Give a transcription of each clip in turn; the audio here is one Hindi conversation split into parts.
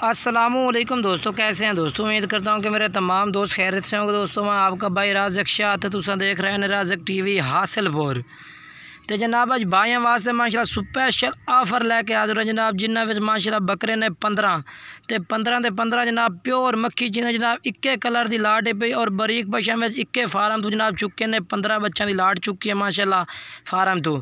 अस्सलामुअलैकुम दोस्तों, कैसे हैं दोस्तों। उम्मीद करता हूं कि मेरे तमाम दोस्त खैरियत से होंगे। दोस्तों मैं आपका भाई राज़क शाह तो तुम देख रहे हैं राज़क टीवी हासिलपुर। तो जनाब अज भाइयों वास्ते माशाल्लाह स्पेशल ऑफर लैके हाजिर है जनाब, जिन्होंने विच माशाल्लाह बकरे ने 15 ते 15 जनाब प्योर मक्खी जिन्हें जनाब इक्के कलर की लाट है पई और बरीक पशम में इक्के फार्म तो जनाब चुके ने 15 बच्चों की लाट चुकी है माशाल्लाह फार्म तो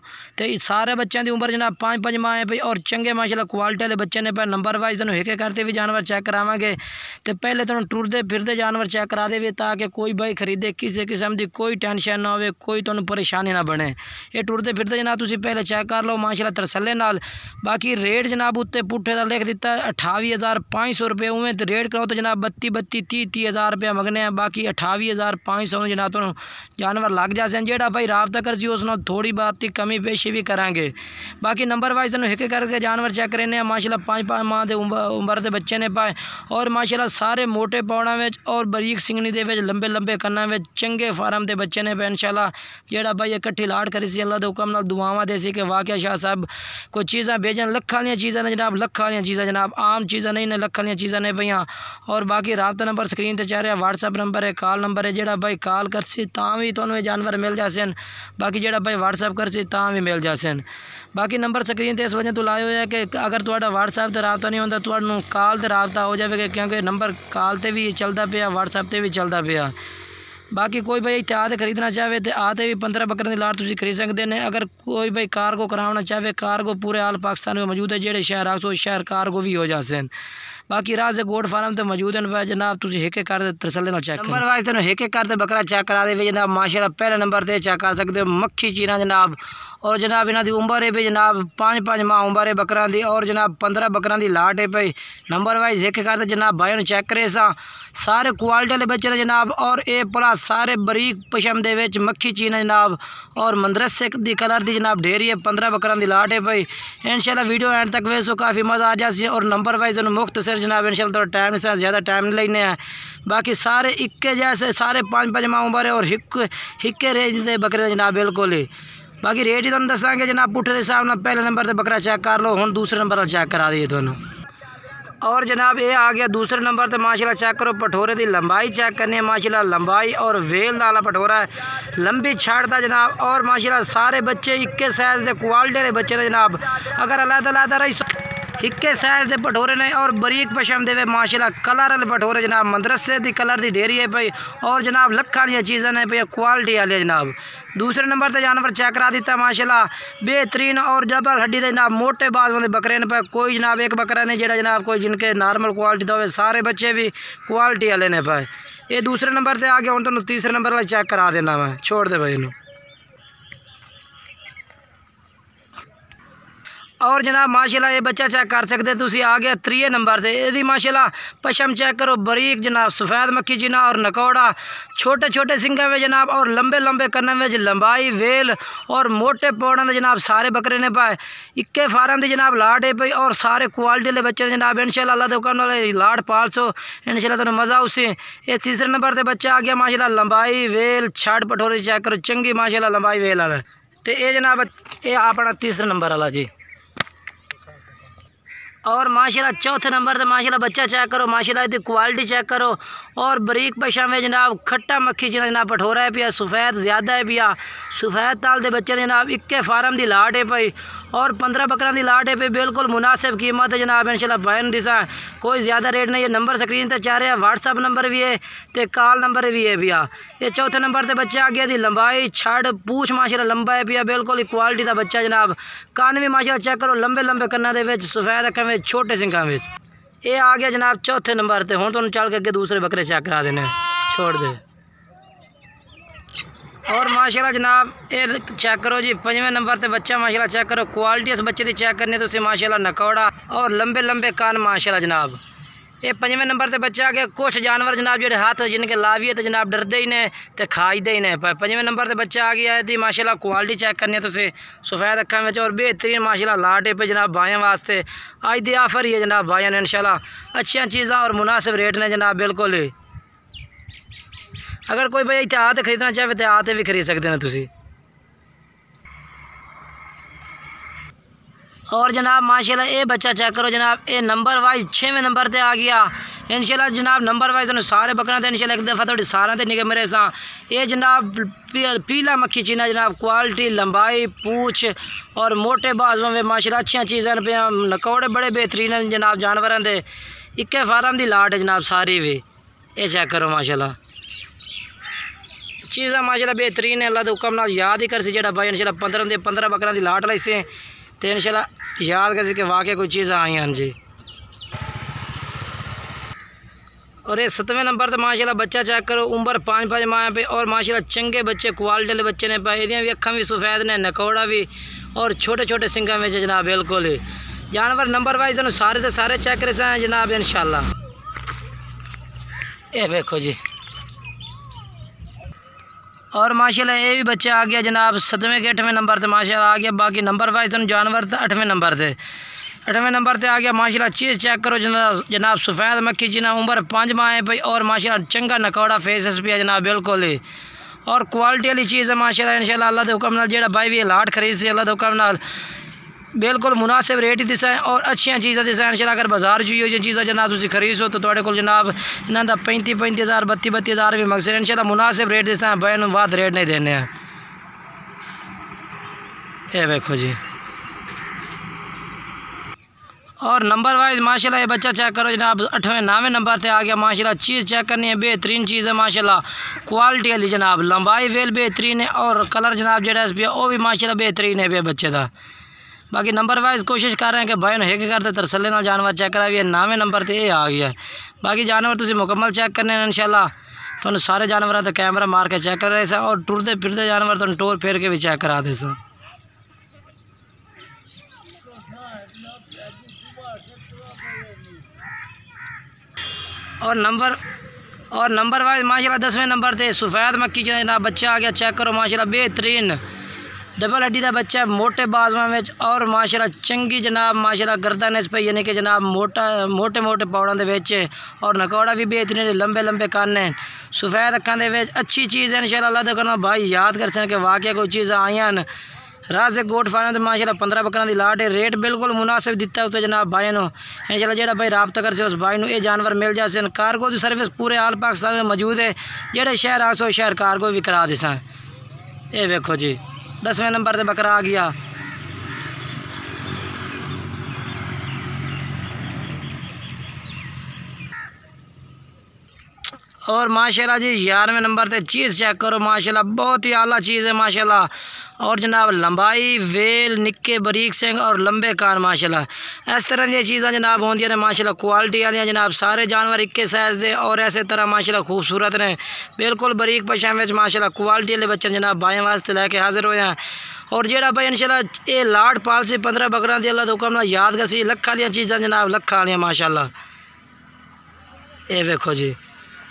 सारे बच्चों की उम्र जनाब 5-5 माह है पई और चंगे माशाल्लाह क्वालिटी वाले बच्चे ने पे नंबर वाइज तुम हिके करते भी जानवर चेक करावांगे। तो पहले तुम टुरदे फिरदे जानवर चेक करा दे ताकि कोई भाई खरीदे किसी किस्म की कोई टेंशन ना हो, कोई तुम परेशानी ना बने। ये टुरदे फिरते जनाब तुम पहले चेक कर लो माशाल्लाह तरसले नाल। बाकी रेट जनाब उत्ते पुट्ठे का लिख दिता 28,500 रुपये, उमें तो रेट करो तो जनाब 32-30 रुपया मंगने हैं। बाकी 28,500 जनाब तो जानवर लग जाते हैं। जेड़ा भाई राबता कर जी उसने थोड़ी बात की कमी पेशी भी करांगे। बाकी नंबर वाइज तुम हिके करके जानवर चेक करने हैं माशाल्लाह 5-5 माह के उम्र के बच्चे ने पाए और माशाल्लाह सारे मोटे पौड़ा में और बरीक सिंगनी दे लंबे लंबे कन्ना में चंगे फार्म के बच्चे ने पे इंशाल्लाह। जेड़ा भाई इकट्ठी लाट करी सी अल्लाह के हुक्म नाल दुआवां दे सी कि वाकया शाह साहब कोई चीज़ा भेजन लखा वाली चीज़ा ने जनाब, लखा वाली चीज़ा जनाब, आम चीज़ा नहीं ने लखा वाली चीज़ा ने पईयां। और बाकी राबता नंबर स्क्रीन पर चल रहा, व्हाट्सअप नंबर है, कॉल नंबर है। जेड़ा भाई कॉल कर सी तां भी तुहानूं जानवर मिल जासे, बाकी जेड़ा भाई व्हाट्सअप कर सी तां भी मिल जासे। बाकी नंबर स्क्रीन पर इस वजह तो लाए हुए है कि अगर तुहाडा व्हाट्सअप से राबता नहीं होंदा तुहानूं कॉल से राबता हो जाएगा, क्योंकि नंबर कॉल से भी चलता पिया, व्हाट्सअप से भी चलता पिया। बाकी कोई भाई इत्थे आते खरीदना चाहे तो आते भी 15 बकरे की लाट तुम खरीद सकते हैं। अगर कोई भाई कार्गो कराना चाहे कार्गो पूरे आल पाकिस्तान में मौजूद है, जेड़े शहर आखो शहर कार्गो भी हो जाते हैं। बाकी राज गोड फार्म तो मौजूद है जनाब, तुम हिके कर तसले ना चेक नंबर वाइज तुम हिके करते बकरा चेक करा दे जनाब। माशाल्लाह पहले नंबर पर चेक कर सकते हो मक्खी चीना जनाब, और जनाब इन्हों की उम्र है भी जनाब 5-5 माह उम्र है बकरा की और जनाब 15 बकरा की लाट है पई। नंबर वाइज हिके करते जनाब भाई चेक करे सारे क्वालिटी वाले बच्चे ने जनाब, और ए प्लस सारे बरीक पशम दे विच मक्खी चीना जनाब और मंदरसे दी कलर दी जनाब ढेरी है 15 बकरा की लाट है पई। इंशाल्लाह वीडियो एंड तक वेसो काफ़ी मज़ा आ जाए और नंबर वाइज मुख्तसर जनाब इंशाल्लाह थोड़ा टाइम से ज़्यादा टाइम नहीं लेने हैं। बाकी सारे इक्के जैसे सारे 5-5 माह उम्र है और हिक्के रेंज के बकरे जनाब बिल्कुल ही। बाकी रेट ही तुम दसांगे जनाब पुट्ठे के हिसाब नाल। पहले नंबर से बकरा चेक कर लो, हुण दूसरे नंबर चेक करा दिए तुहानूं। और जनाब ये आ गया दूसरे नंबर पर माशाल्लाह चेक करो पठोरे की लंबाई चेक करनी है माशाल्लाह, लंबाई और वेल वाला पठोरा है, लंबी छाड़ता जनाब और माशाल्लाह सारे बच्चे इक्के साइज के क्वालिटी के बच्चे ने जनाब। अगर अलग रही इक्के साइज के पठोरे ने और बरीक पशम दे माशाल्लाह कलर वाले पठोरे जनाब, मदरसे की कलर की ढेरी है पई और जनाब लखा वाली चीज़ें ने पई क्वालिटी वाले जनाब। दूसरे नंबर पर जानवर चेक करा दिता माशाल्लाह बेहतरीन और डबल हड्डी के जनाब मोटे बाजू के बकरे ने पे। कोई जनाब एक बकरा ने जेड़ा जनाब कोई जिनके नॉर्मल क्वालिटी का हो, सारे बच्चे भी क्वालिटी वाले ने पाए। ये दूसरे नंबर पर आ गया, हूँ तुम तीसरे नंबर वाला चेक करा देना मैं, छोड़ दे भाई इनू। और जनाब माशाल्लाह ये बच्चा चेक कर सकते तुसी आ गया 3 नंबर से। यदि माशाल्लाह पशम चेक करो बरीक जनाब सफ़ेद मक्खी चीना और नकौड़ा, छोटे छोटे सिंगा में जनाब और लंबे लंबे कन्ने में लंबाई वेल और मोटे पौड़ा ने जनाब सारे बकरे ने पाए। इक्के फार्म की जनाब लाट है पई और सारे क्वालिटी वाले बच्चे जनाब इंशाल्लाह अल्लाह दुकान वाले लाट पाल सो इंशाल्लाह तुम्हें मज़ा उसे। ये तीसरे नंबर पर बच्चा आ गया माशाल्लाह लंबाई वेल छाड़ पठोरे चेक करो चंगी माशाल्लाह लंबाई वेल वाला। तो ये जनाब ये अपना तीसरे नंबर वाला जी। और माशाल्लाह चौथे नंबर से माशाल्लाह बच्चा चेक करो माशाल्लाह इसकी क्वालिटी चेक करो और बरीक पशा में जनाब खट्टा मक्खी चीना जनाब पठोरा है पिया, सफ़ेद ज़्यादा है पिया, सफ़ेद ताल के बच्चे जनाब इक्के फार्म की लाट है पई और 15 बकरा की लाट है पई। बिल्कुल मुनासिब कीमत है जनाब इंशाल्लाह बयान दिशा, कोई ज़्यादा रेट नहीं है। नंबर स्क्रीन पर चाह रहे हैं, व्हाट्सअप नंबर भी है तो कॉल नंबर भी है पिया। ये चौथे नंबर पर बच्चा आ गया थी लंबाई छड़ पूछ माशाल्लाह लंबा है पिया, बिल्कुल ही क्वालिटी का बच्चा जनाब। कान भी माशाल्लाह चेक करो लंबे लंबे कन्ना दे विच सफ़ेद अक्खां विच छोटे सिंगां विच। ये आ गया जनाब चौथे नंबर पर। हुण तुहानूं चल के अगे दूसरे बकरे चेक करा देने, छोड़ दे। और माशाल्लाह जनाब ये चेक करो जी 5वें नंबर पर बच्चा माशाल्लाह चेक करो क्वालिटी इस बच्चे की चेक करनी तो माशाल्लाह नकौड़ा और लंबे लंबे कान माशाल्लाह जनाब। ये 5वें नंबर पर बच्चा आ गया। कुछ जानवर जनाब जो हाथ जिनके लाविए तो जनाब डरते ही ने तो खाईदे ही ने। 5वें नंबर पर बच्चा आ गया है माशाल्लाह क्वालिटी चेक करनी है तो सफ़ेद अक्खां में और बेहतरीन माशाल्लाह लाट है पे जनाब भाइयों वास्ते अज दी ऑफर ही है जनाब भाइयों ने इंशाल्लाह अच्छी चीज़ा और मुनासिब रेट ने जनाब बिल्कुल ही। अगर कोई भाई इतने आते खरीदना चाहे तो आते भी खरीद सकते हैं तुसी। और जनाब माशाल्लाह ये बच्चा चेक करो जनाब, ये नंबर वाइज 6वें नंबर ते आ गया इंशाल्लाह जनाब। नंबर वाइज तुम सारे बकरा ते इंशाल्लाह एक दफ़ा थोड़ी सारा ते निके मेरे सा। ये जनाब पीला मक्खी चीना जनाब, क्वालिटी लंबाई पूछ और मोटे बाजुओं में माशाल्लाह अच्छी चीज़ें पे नकौड़े बड़े बेहतरीन जनाब जानवर दे। इक्के फार्म की लाट है जनाब सारी भी, ये चेक करो माशाल्लाह चीज़ा माशाल्लाह बेहतरीन है। अल्लाह के हुक्म नाल याद ही कर सी जेड़ा भाई इंशाल्लाह 15 बकरा की लाट लाई से तो इंशाल्लाह याद कर सी कि वाकई कोई चीज़ आई हैं जी। और ये 7वें नंबर तो माशाल्लाह बच्चा चेक करो, उम्र 5 माह पे और माशाल्लाह चंगे बच्चे क्वालिटी वाले बच्चे ने पाए। भी अखा भी सफ़ेद ने, नकौड़ा भी और छोटे छोटे सिंगा में जनाब बिल्कुल जानवर नंबर वाइज तुम सारे के सारे चेक करे हैं जनाब इंशाल्लाह। ये देखो जी, और माशाल्लाह ये भी बच्चा आ गया जनाब 7वें के 8वें नंबर से माशाल्लाह आ गया। बाकी नंबर वाइज तुम जानवर 8वें नंबर से 8वें नंबर से आ गया माशाल्लाह। चीज़ चेक करो जनाब सफ़ेद मक्खी जिना, उम्र 5 माह है भाई और माशाल्लाह चंगा नकौड़ा फेस भी है जनाब बिल्कुल ही और क्वालिटी वाली चीज़ है माशाल्लाह इंशाल्लाह। अल्लाह के हुक्म नाल जेड़ा भाई भी लाट खरीद से अल्लाह के हुक्म नाल बिल्कुल मुनासिब रेट ही दिसा और अच्छी चीज़ा दिसा इंशाल्लाह। अगर बाजार चाहिए जो चीज़ा जनाब तुम खरीद सो तो तुहाडे कोल जनाब इन्हां दा 35,000 32,000 भी मकसद इंशाल्लाह मुनासिब रेट दिसा, बैन वाद रेट नहीं देने हैं। ये देखो जी, और नंबर वाइज माशाल्लाह ये बच्चा चेक करो जनाब 8वें 9वें नंबर से आ गया माशाल्लाह। चीज़ चेक करनी है बेहतरीन चीज़ है माशाल्लाह, क्वालिटी वाली जनाब, लंबाई वेल बेहतरीन है और कलर जनाब जेड़ा वो भी माशाल्लाह बेहतरीन है बच्चे का। बाकी नंबर वाइज कोशिश कर रहे हैं कि भाई ने हिक करते तरसले ना जानवर चेक करा भी 9वें नंबर से ये आ गया है। बाकी जानवर तुम मुकम्मल चेक करने इंशाल्लाह तुम सारे जानवर तो कैमरा मार के चेक कर रहे सा और टुरते फिरते जानवर तुम टोर फेर के भी चेक करा दे सा। और नंबर वाइज माशाल्लाह 10वें नंबर से सफ़ेद मक्खी जनाब बच्चा आ गया चेक करो माशाल्लाह बेहतरीन डबल हड्डी का बच्चा मोटे बाजुओं में और माशाल्लाह चंगी जनाब माशाल्लाह गर्दन इस पे यानी कि जनाब मोटे मोटे पौड़ों के विच और नकौड़ा भी बेहतरीन लंबे लंबे कान हैं सफ़ेद अखां दे विच अच्छी चीज़ है इंशाल्लाह। अल्लाह तो करना भाई याद कर सकें कि वाकई कोई चीज़ आई हैं। राज गोट फार्म माशाल्लाह 15 बकरा की लाट है, रेट बिल्कुल मुनासिब दिता उस जनाब भाई ने इंशाल्लाह। जेड़ा भाई रबता कर से उस भाई ने ये जानवर मिल जाते। कार्गो की सर्विस पूरे आल पाकिस्तान में मौजूद है, जेड़े शहर आसो शहर कार्गो भी करा देसा। ये देखो जी 10वें नंबर से बकरा आ गया। और माशाल्लाह जी 11वें नंबर से चीज़ चेक करो माशाल्लाह बहुत ही आला चीज़ है माशाल्लाह। और जनाब लंबाई वेल निक्के बरीक सिंग और लंबे कान माशाल्लाह इस तरह दी चीज़ा जनाब होंदियां ने माशाल्लाह क्वालिटी वाली जनाब। सारे जानवर इक्के साइज़ दे और ऐसे तरह माशाल्लाह खूबसूरत ने बिल्कुल बरीक पछां विच माशाल्लाह क्वालिटी वाले बच्चे जनाब बाएं वास्ते लैके हाजिर होए हैं। और जेड़ा भाई इंशाल्लाह ये लाट पाल से 15 बकरा दी अल्लाह हुक्म नाल याद कर सी लखा वाली चीज़ा जनाब लखा वाली माशाल्लाह। ये देखो जी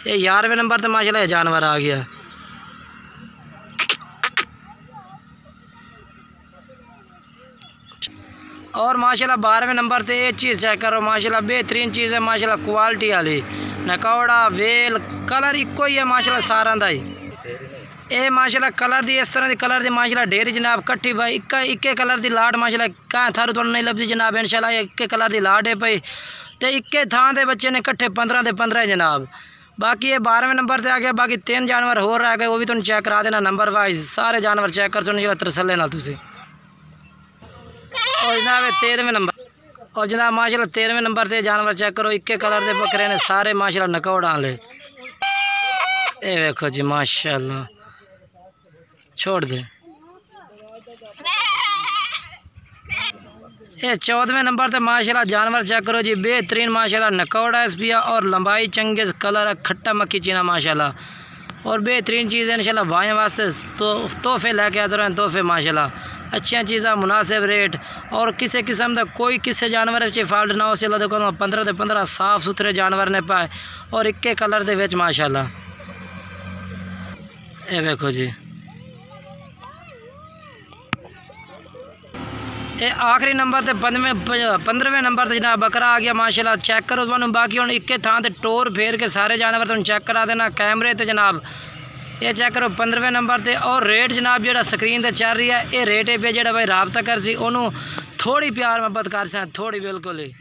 ये 11वें नंबर तो माशाल्लाह जानवर आ गया। और माशाल्लाह 12वें नंबर से ये चीज़ चेक करो माशाल्लाह बेहतरीन चीज़ है माशाल्लाह क्वालिटी वाली नकौड़ा वेल कलर इको ही है माशाल्लाह सारा दा ही। ये माशाल्लाह कलर दी इस तरह की कलर दी माशाल्लाह ढेर जनाब कट्ठी भाई इक्के कलर की लाट माशाल्लाह कहाँ थारू थोड़ा नहीं लभदी जनाब इंशाल्लाह। इक्के कलर की लाट है पई तो इक्के थां दे बच्चे ने कट्ठे 15 के 15 जनाब। बाकी ये 12वें नंबर से आ गया। बाकी 3 जानवर हो रह गए वो भी तुम चेक करा देना नंबर वाइज सारे जानवर चेक कर सुन तरसले ना तुसी। और जनाब 13वें नंबर और जनाब माशाल्लाह 13वें नंबर से जानवर चेक करो इक्के कलर के बकरे ने सारे माशाल्लाह नकौड़ा वाले। ये देखो जी माशाल्लाह छोड़ दे। ये 14वें नंबर से माशाल्लाह जानवर चेक करो जी बेहतरीन माशाल्लाह नकौड़ा एसपिया और लंबाई चंगे कलर खट्टा मक्खी चीना माशाल्लाह और बेहतरीन चीज़ है इंशाल्लाह भाई वास्ते तो तोहफे लेके आते रहे तोहफे माशाल्लाह अच्छी चीज़ा मुनासिब रेट और किसी किस्म का कोई किसी जानवर फॉल्ट ना हो से 15 के 15 साफ सुथरे जानवर ने पाए और इक्के कलर दे विच माशाल्लाह। ये देखो जी ये आखिरी नंबर से 15वें नंबर से जनाब बकरा आ गया माशाल्लाह चेक करो तुम। बाकी हम इक्के थां ते टोर फेर के सारे जानवर तुम चेक करा देना कैमरे ते जनाब। ये चेक करो 15वें नंबर से और रेट जनाब जो स्क्रीन पर चल रही है ये रेट है पे जो भाई रबता कर सी उन्होंने थोड़ी प्यार मोहब्बत कर सा थोड़ी बिल्कुल ही।